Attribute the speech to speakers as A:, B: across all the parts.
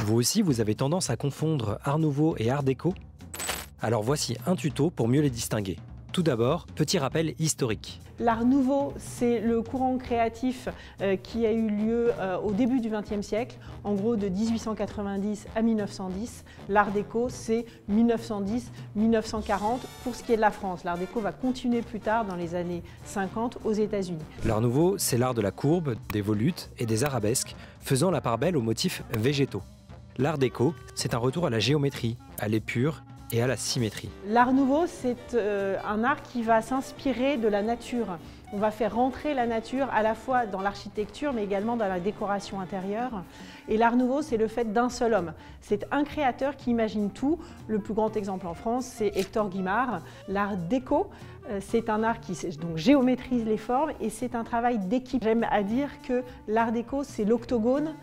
A: Vous aussi, vous avez tendance à confondre Art Nouveau et Art déco? Alors voici un tuto pour mieux les distinguer. Tout d'abord, petit rappel historique.
B: L'Art Nouveau, c'est le courant créatif qui a eu lieu au début du XXe siècle, en gros de 1890 à 1910. L'Art déco, c'est 1910-1940 pour ce qui est de la France. L'Art déco va continuer plus tard dans les années 50 aux États-Unis.
A: L'Art Nouveau, c'est l'art de la courbe, des volutes et des arabesques, faisant la part belle aux motifs végétaux. L'Art déco, c'est un retour à la géométrie, à l'épure et à la symétrie.
B: L'Art Nouveau, c'est un art qui va s'inspirer de la nature. On va faire rentrer la nature à la fois dans l'architecture, mais également dans la décoration intérieure. Et l'Art Nouveau, c'est le fait d'un seul homme. C'est un créateur qui imagine tout. Le plus grand exemple en France, c'est Hector Guimard. L'Art déco, c'est un art qui donc géométrise les formes et c'est un travail d'équipe. J'aime à dire que l'Art déco, c'est l'octogone,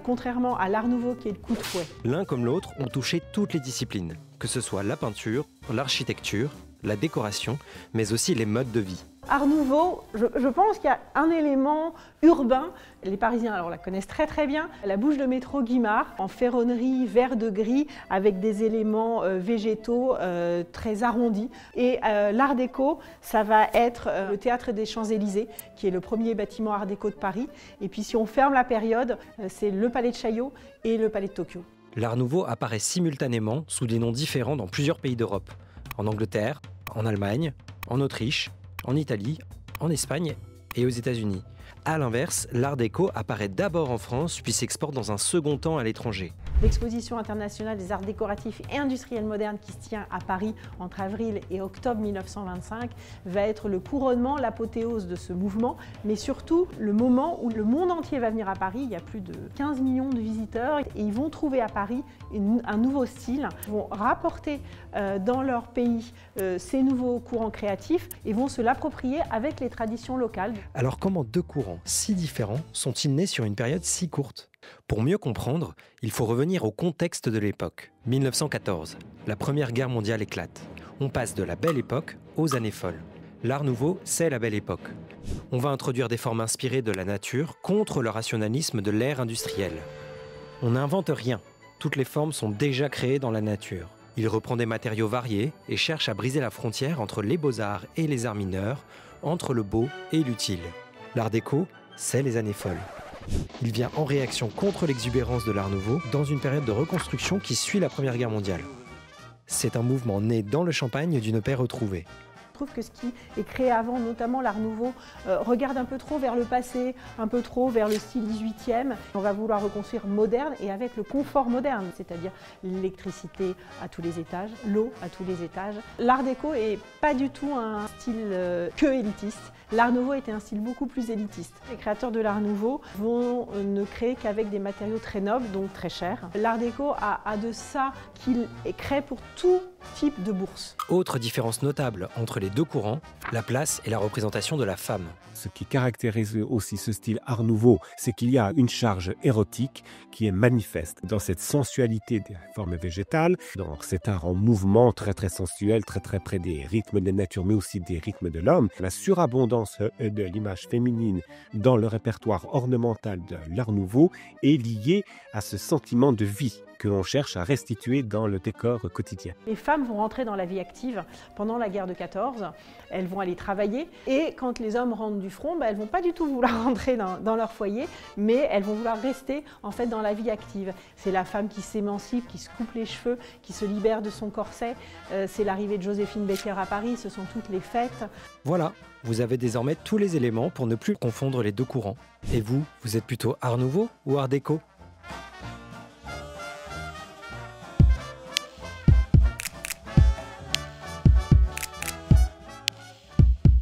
B: contrairement à l'Art Nouveau qui est le coup de fouet.
A: L'un comme l'autre ont touché toutes les disciplines, que ce soit la peinture, l'architecture, la décoration, mais aussi les modes de vie.
B: Art Nouveau, je pense qu'il y a un élément urbain. Les Parisiens alors, la connaissent très très bien. La bouche de métro Guimard, en ferronnerie vert de gris, avec des éléments végétaux très arrondis. Et l'Art déco, ça va être le Théâtre des Champs-Élysées, qui est le premier bâtiment Art déco de Paris. Et puis si on ferme la période, c'est le Palais de Chaillot et le Palais de Tokyo.
A: L'Art Nouveau apparaît simultanément sous des noms différents dans plusieurs pays d'Europe. En Angleterre, en Allemagne, en Autriche, en Italie, en Espagne et aux États-Unis. A l'inverse, l'Art déco apparaît d'abord en France puis s'exporte dans un second temps à l'étranger.
B: L'exposition internationale des arts décoratifs et industriels modernes qui se tient à Paris entre avril et octobre 1925 va être le couronnement, l'apothéose de ce mouvement, mais surtout le moment où le monde entier va venir à Paris. Il y a plus de 15 millions de visiteurs et ils vont trouver à Paris un nouveau style, ils vont rapporter dans leur pays ces nouveaux courants créatifs et vont se l'approprier avec les traditions locales.
A: Alors comment deux courants si différents sont-ils nés sur une période si courte? Pour mieux comprendre, il faut revenir au contexte de l'époque. 1914, la Première Guerre mondiale éclate. On passe de la Belle Époque aux années folles. L'Art Nouveau, c'est la Belle Époque. On va introduire des formes inspirées de la nature contre le rationalisme de l'ère industrielle. On n'invente rien, toutes les formes sont déjà créées dans la nature. Il reprend des matériaux variés et cherche à briser la frontière entre les beaux-arts et les arts mineurs, entre le beau et l'utile. L'Art déco, c'est les années folles. Il vient en réaction contre l'exubérance de l'Art Nouveau dans une période de reconstruction qui suit la Première Guerre mondiale. C'est un mouvement né dans le Champagne d'une paix retrouvée.
B: Je trouve que ce qui est créé avant, notamment l'Art Nouveau, regarde un peu trop vers le passé, un peu trop vers le style 18e. On va vouloir reconstruire moderne et avec le confort moderne, c'est-à-dire l'électricité à tous les étages, l'eau à tous les étages. L'Art déco n'est pas du tout un style que élitiste. L'Art Nouveau était un style beaucoup plus élitiste. Les créateurs de l'Art Nouveau vont ne créer qu'avec des matériaux très nobles, donc très chers. L'Art déco a de ça qu'il crée pour tout type de bourse.
A: Autre différence notable entre les deux courants, la place et la représentation de la femme.
C: Ce qui caractérise aussi ce style Art Nouveau, c'est qu'il y a une charge érotique qui est manifeste dans cette sensualité des formes végétales, dans cet art en mouvement très très sensuel, très très près des rythmes de la nature, mais aussi des rythmes de l'homme. La surabondance de l'image féminine dans le répertoire ornemental de l'Art Nouveau est liée à ce sentiment de vie que l'on cherche à restituer dans le décor quotidien.
B: Les femmes vont rentrer dans la vie active pendant la guerre de 14, elles vont aller travailler et quand les hommes rentrent du front, elles ne vont pas du tout vouloir rentrer dans leur foyer, mais elles vont vouloir rester en fait dans la vie active. C'est la femme qui s'émancipe, qui se coupe les cheveux, qui se libère de son corset, c'est l'arrivée de Joséphine Baker à Paris, ce sont toutes les fêtes.
A: Voilà, vous avez désormais tous les éléments pour ne plus confondre les deux courants. Et vous êtes plutôt Art Nouveau ou Art déco ?